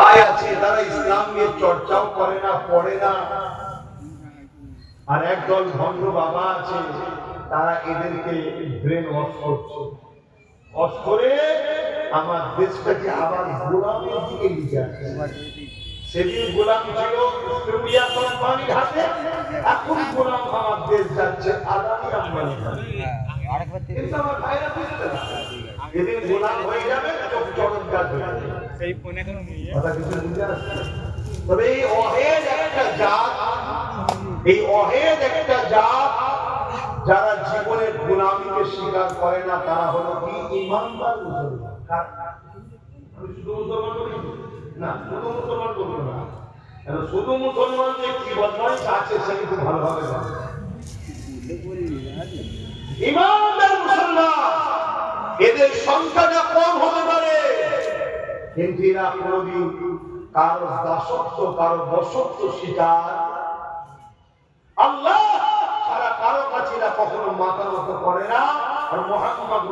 ভাই আছে তারা ইসলাম নিয়ে চর্চাও করে না, পড়ে না। আর একদল ভণ্ড বাবা আছে তারা এদেরকে ব্রেন ওয়াশ করছে, ওয়াশ করে আমার দেশটাকে আবার গোলামের দিকে নিয়ে যাচ্ছে। সেদিন গোলাম ছিল ইন্ডিয়া কোম্পানির হাতে, এখন গোলাম আমার দেশ যাচ্ছে আদানি আম্বানির হাতে। কিন্তু আমার ভাইরা বুঝতে না, যেদিন গোলাম হয়ে যাবে চোখ চরণ গাছ হয়ে যাবে। কথা কিছু বুঝে আসছে? তবে এই অহেদ একটা জাত, এই অহেদ একটা জাত যারা জীবনের গোলামীকে স্বীকার করে না, তারা হলো কি ইমানদার মুসলমান। আমি শুধু মুসলমান বলি না, শুধু মুসলমান বলবো না, শুধু মুসলমান যে কি বদমাইশ আছে সে কিন্তু ভালোভাবে জানে। ইমানদার মুসলমান এদের সংখ্যাটা কম হতে পারে, কিন্তু এরা কোনদিন কারো দাসত্ব, কারো বশত্ব শিকার, আল্লাহ সারা কারো কাছে এরা কখনো মাথা নত করে না। আর মুহাম্মদ